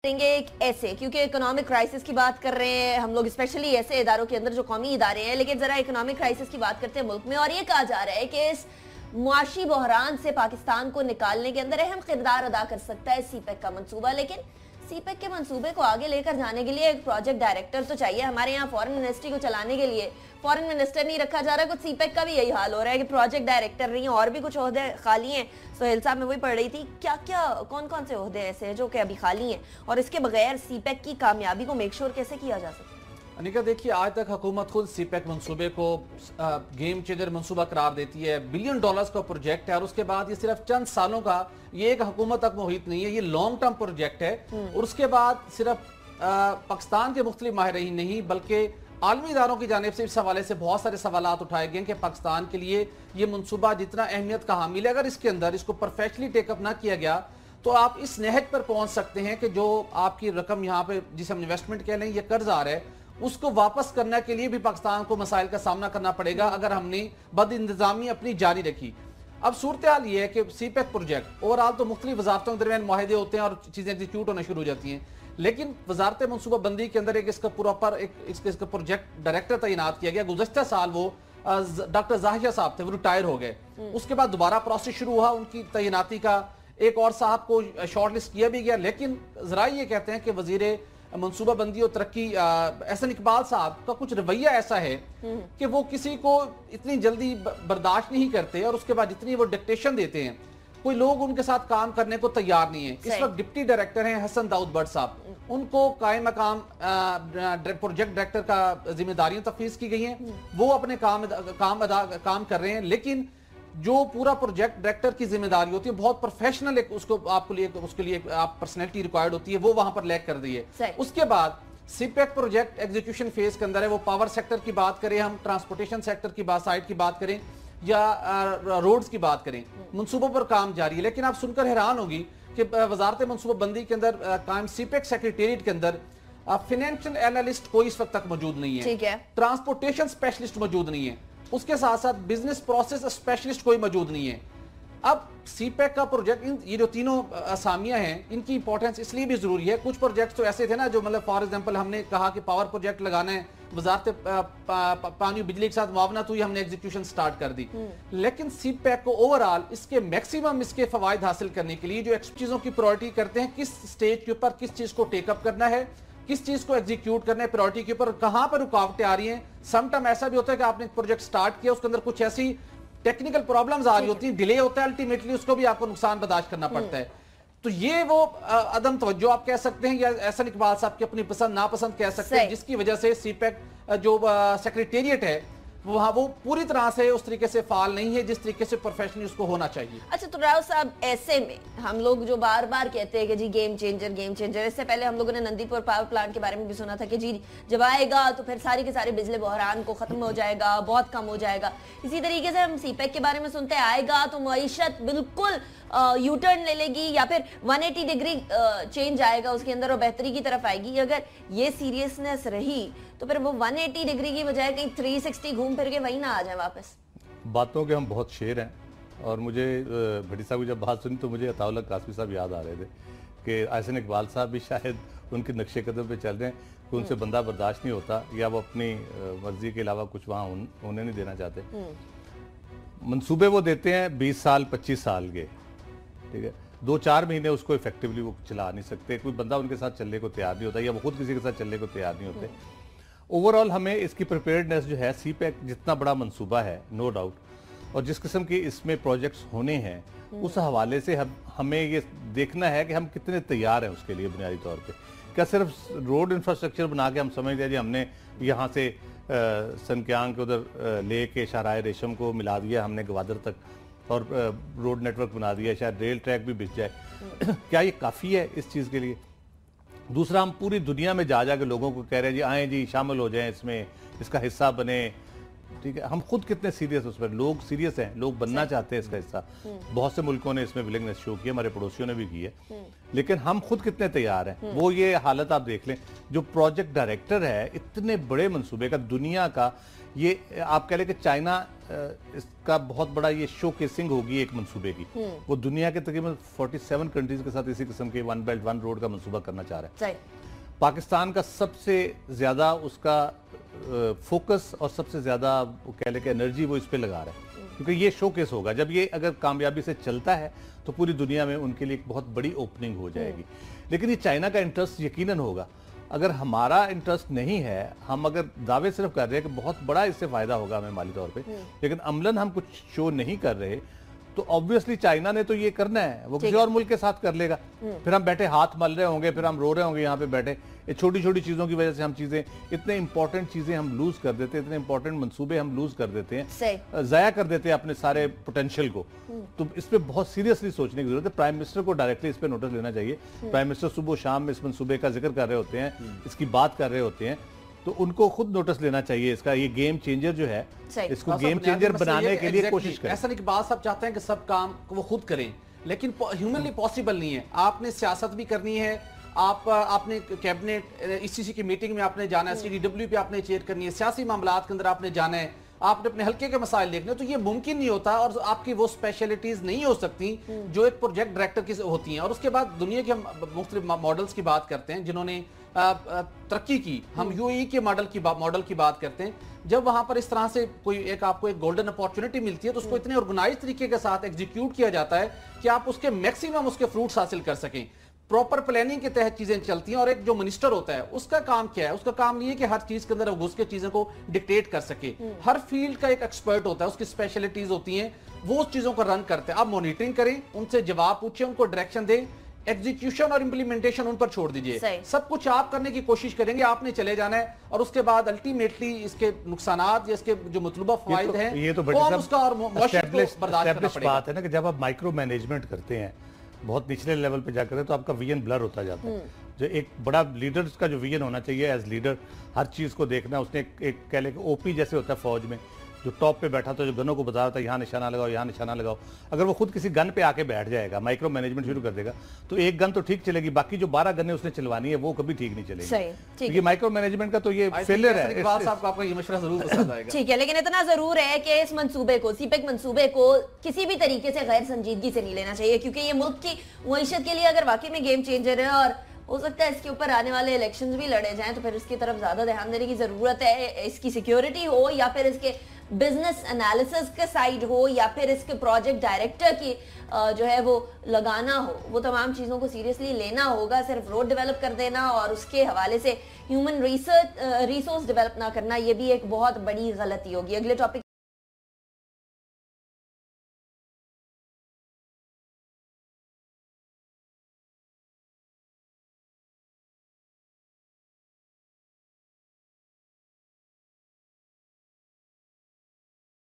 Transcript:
करेंगे एक ऐसे, क्योंकि इकोनॉमिक क्राइसिस की बात कर रहे हैं हम लोग, स्पेशली ऐसे इदारों के अंदर जो कौमी इदारे हैं। लेकिन जरा इकोनॉमिक क्राइसिस की बात करते हैं मुल्क में, और ये कहा जा रहा है कि इस मुआशी बहरान से पाकिस्तान को निकालने के अंदर अहम किरदार अदा कर सकता है सीपेक का मंसूबा। लेकिन सीपेक के मंसूबे को आगे लेकर जाने के लिए एक प्रोजेक्ट डायरेक्टर तो चाहिए। हमारे यहाँ फॉरेन मिनिस्ट्री को चलाने के लिए फॉरेन मिनिस्टर नहीं रखा जा रहा। कुछ सीपेक का भी यही हाल हो रहा है कि प्रोजेक्ट डायरेक्टर नहीं है, और भी कुछ ओहदे खाली हैं। सोहेल साहब, मैं वही पढ़ रही थी, क्या क्या कौन कौन से ओहदे ऐसे हैं जो कि अभी खाली हैं, और इसके बगैर सीपेक की कामयाबी को मेक श्योर कैसे किया जा सकता है? अनिका, देखिए, आज तक हुकूमत खुद सीपेक मंसूबे को गेम चेंजर मंसूबा करार देती है। $1 बिलियन का प्रोजेक्ट है, और उसके बाद ये सिर्फ चंद सालों का, ये एक हुकूमत तक मुहित नहीं है, ये लॉन्ग टर्म प्रोजेक्ट है। और उसके बाद सिर्फ पाकिस्तान के मुख्तलिफ माहिरीन नहीं बल्कि आलमी इदारों की जानिब से इस हवाले से बहुत सारे सवालात उठाए गए कि पाकिस्तान के लिए ये मंसूबा जितना अहमियत का हामिल है, अगर इसके अंदर इसको परफेक्टली टेकअप ना किया गया तो आप इस नहज पर पहुंच सकते हैं कि जो आपकी रकम यहाँ पे जिसे हम इन्वेस्टमेंट कह लें, ये कर्ज आ रहा है, उसको वापस करने के लिए भी पाकिस्तान को मसाइल का सामना करना पड़ेगा अगर हमने बदइंतजामी अपनी जारी रखी। अब सूरत हाल ये है कि सीपेक प्रोजेक्ट ओवरऑल तो मुख्तलिफ वजारतों के दरमियान माहिदे होते हैं और चीज़ें एग्जीक्यूट होना शुरू हो जाती हैं, लेकिन वजारत मनसूबाबंदी के अंदर एक इसका प्रॉपर इसका प्रोजेक्ट डायरेक्टर तैनात किया गया। गुज़श्ता साल वो डॉक्टर जाहिया साहब थे, वो रिटायर हो गए। उसके बाद दोबारा प्रोसेस शुरू हुआ उनकी तैनाती का, एक और साहब को शॉर्ट लिस्ट किया भी गया। लेकिन जरा ये कहते हैं कि वजीर मनसूबाबंदी और तरक्की एहसन इकबाल साहब का कुछ रवैया ऐसा है कि वो किसी को इतनी जल्दी बर्दाश्त नहीं करते, और उसके बाद जितनी वो डिक्टेशन देते हैं कोई लोग उनके साथ काम करने को तैयार नहीं है। इस वक्त डिप्टी डायरेक्टर हैं हसन दाऊद भट्ट साहब, उनको कायम मकाम प्रोजेक्ट डायरेक्टर का जिम्मेदारियां तफवीज की गई हैं, वो अपने काम कर रहे हैं। लेकिन जो पूरा प्रोजेक्ट डायरेक्टर की जिम्मेदारी होती है बहुत प्रोफेशनल, एक उसको आपको लिए उसके लिए आप पर्सनैलिटी रिक्वायर्ड होती है, वो वहां पर लैक कर दी है। उसके बाद सीपेक प्रोजेक्ट एग्जीक्यूशन फेज के अंदर है, वो पावर सेक्टर की बात करें, हम ट्रांसपोर्टेशन सेक्टर की बात साइड की बात करें या रोड्स की बात करें, मंसूबों पर काम जारी है। लेकिन आप सुनकर हैरान होगी कि वजारत मनसूबाबंदी के अंदर कायम सीपेक सेक्रेटेरिएट के अंदर फाइनेंशियल एनालिस्ट कोई इस वक्त तक मौजूद नहीं है, ट्रांसपोर्टेशन स्पेशलिस्ट मौजूद नहीं है, उसके साथ साथ बिजनेस प्रोसेस स्पेशलिस्ट कोई मौजूद नहीं है। अब सीपेक का प्रोजेक्ट, ये जो तीनों असामियां हैं, इनकी इंपॉर्टेंस इसलिए भी जरूरी है। कुछ प्रोजेक्ट्स तो ऐसे थे ना जो मतलब फॉर एग्जांपल हमने कहा कि पावर प्रोजेक्ट लगाना है, वजारत पानी बिजली के साथ मुआवनत हुई, हमने एग्जीक्यूशन स्टार्ट कर दी। लेकिन सीपेक को ओवरऑल इसके मैक्सिमम इसके फवायद हासिल करने के लिए जो चीजों की प्रायोरिटी करते हैं, किस स्टेज के ऊपर किस चीज को टेकअप करना है, किस चीज को एग्जीक्यूट करना है, प्रायोरिटी के ऊपर कहां पर रुकावटें आ रही हैं। समटाइम ऐसा भी होता है कि आपने एक प्रोजेक्ट स्टार्ट किया, उसके अंदर कुछ ऐसी टेक्निकल प्रॉब्लम्स आ रही होती हैं, डिले होता है, अल्टीमेटली उसको भी आपको नुकसान बर्दाश्त करना पड़ता है। तो ये वो अदम तवज्जो आप कह सकते हैं, या एहसन इकबाल साहब की अपनी पसंद नापसंद कह सकते हैं, जिसकी वजह से सीपेक जो सेक्रेटेरिएट है वहाँ वो पूरी तरह से उस तरीके से फाल नहीं है जिस तरीके से प्रोफेशनली उसको होना चाहिए। अच्छा, तो राव साहब, ऐसे में हम लोग जो बार बार कहते हैं कि जी गेम चेंजर, इससे पहले हम लोगों ने नंदीपुर पावर प्लांट के बारे में भी सुना था कि जी जब आएगा तो फिर सारी के सारे बिजली बहरान को खत्म हो जाएगा, बहुत कम हो जाएगा। इसी तरीके से हम सीपेक के बारे में सुनते हैं, आएगा तो मईशत बिल्कुल यू टर्न ले लेगी, या फिर 180 डिग्री चेंज आएगा उसके अंदर और बेहतरी की तरफ आएगी। अगर ये सीरियसनेस रही तो फिर वो 180 डिग्री की बजाय कहीं 360 घूम फिर के वही ना आ जाए वापस। बातों के हम बहुत शेर हैं, और मुझे भट्टी साहब की जब बात सुनी तो मुझे अताउल्ला कासमी साहब याद आ रहे थे कि एहसन इकबाल साहब भी शायद उनके नक्शे कदम पे चल रहे हैं कि उनसे बंदा बर्दाश्त नहीं होता, या वो अपनी मर्जी के अलावा कुछ वहाँ होने नहीं देना चाहते। मंसूबे वो देते हैं 20 साल 25 साल के, ठीक है, 2-4 महीने उसको इफेक्टिवली वो चला नहीं सकते, कोई बंदा उनके साथ चलने को तैयार नहीं होता, या वो खुद किसी के साथ चलने को तैयार नहीं होते। ओवरऑल हमें इसकी प्रिपेयर्डनेस जो है, सीपेक जितना बड़ा मंसूबा है नो डाउट, और जिस किस्म के इसमें प्रोजेक्ट्स होने हैं उस हवाले से हमें ये देखना है कि हम कितने तैयार हैं उसके लिए बुनियादी तौर पे। क्या सिर्फ रोड इंफ्रास्ट्रक्चर बना के हम समझ लिया जी हमने यहाँ से सनक्यांग के उधर ले के शाहराह रेशम को मिला दिया हमने गवादर तक, और रोड नेटवर्क बना दिया, शायद रेल ट्रैक भी बिछ जाए क्या ये काफ़ी है इस चीज़ के लिए? दूसरा, हम पूरी दुनिया में जा के लोगों को कह रहे हैं जी आएँ जी शामिल हो जाएं इसमें, इसका हिस्सा बने, ठीक है, हम खुद कितने सीरियस उस पर, लोग सीरियस हैं, लोग बनना चाहते हैं इसका हिस्सा। बहुत से मुल्कों ने इसमें विलिंगनेस शो की, हमारे पड़ोसियों ने भी की है, लेकिन हम खुद कितने तैयार हैं। वो ये हालत आप देख लें, जो प्रोजेक्ट डायरेक्टर है इतने बड़े मंसूबे का, दुनिया का, ये आप कह लें कि चाइना इसका बहुत बड़ा ये शो केसिंग होगी एक मंसूबे की। वो दुनिया के तकरीबन 47 कंट्रीज के साथ इसी किस्म के वन बेल्ट वन रोड का मंसूबा करना चाह रहा है। पाकिस्तान का सबसे ज्यादा उसका फोकस और सबसे ज्यादा कह लें कि एनर्जी वो इस पे लगा रहा है, क्योंकि ये शोकेस होगा। जब ये अगर कामयाबी से चलता है तो पूरी दुनिया में उनके लिए एक बहुत बड़ी ओपनिंग हो जाएगी। लेकिन ये चाइना का इंटरेस्ट यकीनन होगा। अगर हमारा इंटरेस्ट नहीं है, हम अगर दावे सिर्फ कर रहे हैं कि बहुत बड़ा इससे फायदा होगा हमें माली तौर पे, लेकिन अमलन हम कुछ शो नहीं कर रहे, तो ऑब्वियसली चाइना ने तो ये करना है, वो किसी और मुल्क के साथ कर लेगा। फिर हम बैठे हाथ मल रहे होंगे, फिर हम रो रहे होंगे यहाँ पे बैठे। ये छोटी छोटी चीजों की वजह से हम चीजें, इतने इंपॉर्टेंट चीजें हम लूज कर देते हैं, इतने इंपॉर्टेंट मंसूबे हम लूज कर देते हैं, जाया कर देते हैं अपने सारे पोटेंशियल को। तो इस पे बहुत सीरियसली सोचने की जरूरत है। प्राइम मिनिस्टर को डायरेक्टली इस पे नोटिस लेना चाहिए। प्राइम मिनिस्टर सुबह शाम इस मंसूबे का जिक्र कर रहे होते हैं, इसकी बात कर रहे होते हैं, तो उनको खुद नोटिस लेना चाहिए इसका। ये गेम चेंजर जो है, इसको गेम चेंजर बनाने के लिए कोशिश करें। ऐसा नहीं कि बात सब चाहते हैं कि सब काम वो खुद करें, लेकिन ह्यूमनली पॉसिबल नहीं है। आपने सियासत भी करनी है, आपने कैबिनेट ईसीसी की मीटिंग में आपने जाना है, सीडीडब्ल्यू पे आपने चेयर करनी है, सियासी मामलात के अंदर आपने जाना है, आपने अपने हल्के के मसाइल देखने, तो ये मुमकिन नहीं होता। और आपकी वो स्पेशलिटीज नहीं हो सकती जो एक प्रोजेक्ट डायरेक्टर की होती हैं। और उसके बाद दुनिया के हम मुख्तलिफ मॉडल्स की बात करते हैं जिन्होंने तरक्की की। हम यूएई के मॉडल की बात करते हैं। जब वहां पर इस तरह से कोई आपको एक गोल्डन अपॉर्चुनिटी मिलती है, तो उसको इतने ऑर्गेनाइज तरीके के साथ एग्जीक्यूट किया जाता है कि आप उसके मैक्सिमम उसके फ्रूट्स हासिल कर सकें। प्रॉपर प्लानिंग के तहत चीजें चलती हैं। और एक जो मिनिस्टर होता है, उसका काम क्या है? उसका काम ये है कि हर चीज के अंदर घुस के चीजों को डिक्टेट कर सके। हर फील्ड का एक एक्सपर्ट होता है, उसकी स्पेशलिटीज होती हैं, वो उस चीजों को रन करते हैं। आप मॉनिटरिंग करें, उनसे जवाब पूछें, उनको डायरेक्शन दें, एग्जीक्यूशन और इंप्लीमेंटेशन उन पर छोड़ दीजिए। सब कुछ आप करने की कोशिश करेंगे, आपने चले जाना है। और उसके बाद अल्टीमेटली इसके नुकसानात या इसके जो मतलूबा फायदे हैं, ये तो बर्दाश्त बात है ना कि जब आप माइक्रो मैनेजमेंट करते हैं बहुत निचले लेवल पे जाकर, तो आपका विजन ब्लर होता जाता है। जो एक बड़ा लीडर का जो विजन होना चाहिए, एज लीडर हर चीज को देखना। उसने एक कह ले ओपी जैसे होता है फौज में, जो टॉप पे बैठा था, जो गनों को बता रहा था यहाँ निशाना लगाओ, यहाँ निशाना लगाओ। अगर वो खुद किसी गन पे आके बैठ जाएगा, माइक्रो मैनेजमेंट शुरू कर देगा, तो एक गन तो ठीक चलेगी, बाकी जो 12 गन्ने उसने चलवानी है वो कभी ठीक नहीं चलेगी। क्योंकि माइक्रो मैनेजमेंट का तो ये फेलियर है। आपका ये मशवरा जरूर पसंद आएगा। ठीक है, लेकिन इतना जरूर है कि इस मंसूबे को, सीपेक मंसूबे को किसी भी तरीके से गैर संजीदगी से नहीं लेना चाहिए, क्योंकि ये मुल्क की मईशत के लिए अगर वाकई में गेम चेंजर है, और हो सकता है इसके ऊपर आने वाले इलेक्शंस भी लड़े जाएं, तो फिर इसकी तरफ ज्यादा ध्यान देने की जरूरत है। इसकी सिक्योरिटी हो, या फिर इसके बिजनेस एनालिसिस के साइड हो, या फिर इसके प्रोजेक्ट डायरेक्टर की जो है वो लगाना हो, वो तमाम चीजों को सीरियसली लेना होगा। सिर्फ रोड डेवलप कर देना और उसके हवाले से ह्यूमन रिसोर्स डेवलप ना करना, ये भी एक बहुत बड़ी गलती होगी। अगले टॉपिक